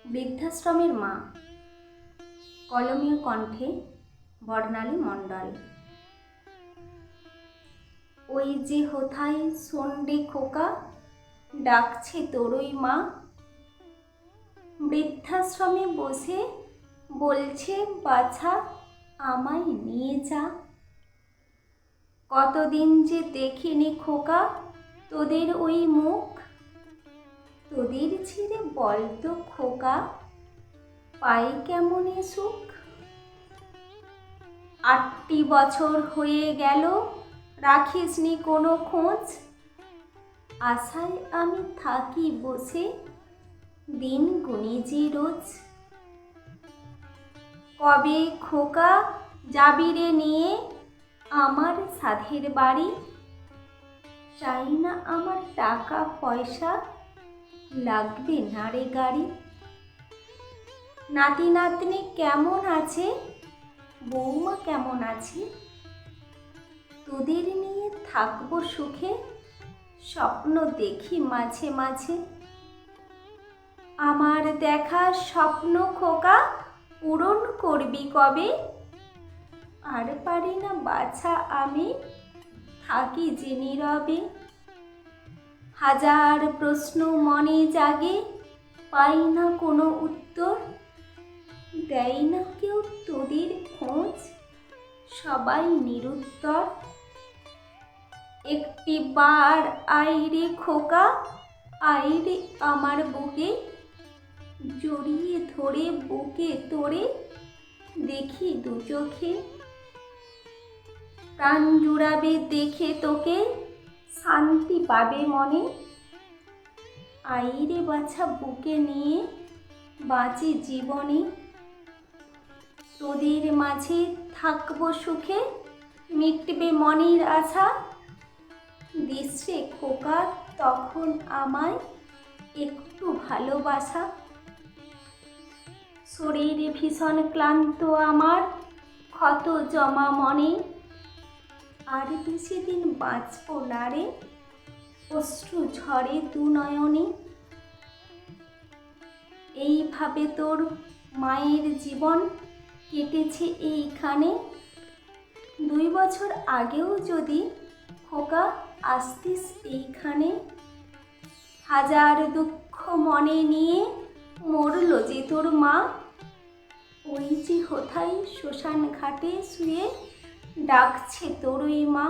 বৃদ্ধাশ্রমের মা। কলমীয় কণ্ঠে বর্ণালী মণ্ডল। ওই যে হোথায় শোন রে খোকা, ডাকছে তোরই মা। বৃদ্ধাশ্রমে বসে বলছে বাছা, আমায় নিয়ে যা। কতদিন যে দেখিনি খোকা তোদের ওই মুখ, তোদের ছেড়ে বলতো খোকা পাই কেমন এ সুখ। 8টি বছর হয়ে গেল রাখিসনি কোনো খোঁজ, আশায় আমি থাকি বসে দিন গুনি যে রোজ। কবে খোকা যাবি রে নিয়ে আমার সাধের বাড়ি, চাই না আমার টাকা পয়সা, লাগবে না রে গাড়ি। নাতি নাতনি কেমন আছে, বৌমা কেমন আছে, তোদের নিয়ে থাকবো সুখে, স্বপ্ন দেখি মাঝে মাঝে। আমার দেখা স্বপ্ন খোকা পূরণ করবি কবে, আর পারি না বাছা আমি থাকি যে নীরবে। হাজার প্রশ্ন মনে জাগে, পাই না কোনো উত্তর, দেয় না কেউ তোদের খোঁজ, সবাই নিরুত্তর। একটি বার আইরে খোকা, আইরে আমার বুকে, জড়িয়ে ধরে বুকে তোরে দেখি দু চোখে। প্রাণ জুড়াবে দেখে তোকে, শান্তি পাবে মনে, আইরে বাছা বুকে নিয়ে বাঁচি জীবনে। তোদের মাঝে থাকবো সুখে, মিটবে মনের আশা, দিস রে খোকা তখন আমায় একটু ভালোবাসা। শরীর ভীষণ ক্লান্ত আমার, ক্ষত জমা মনে, আর বেশি দিন বাঁচবো না রে, অশ্রু ঝরে দু নয়নে। এইভাবে তোর মায়ের জীবন কেটেছে এইখানে, 2 বছর আগেও যদি খোকা আসতিস এইখানে, হাজার দুঃখ মনে নিয়ে মরল যে তোর মা। ওই যে হোথায় শ্মশান ঘাটে শুয়ে ডাকছে তোরই মা।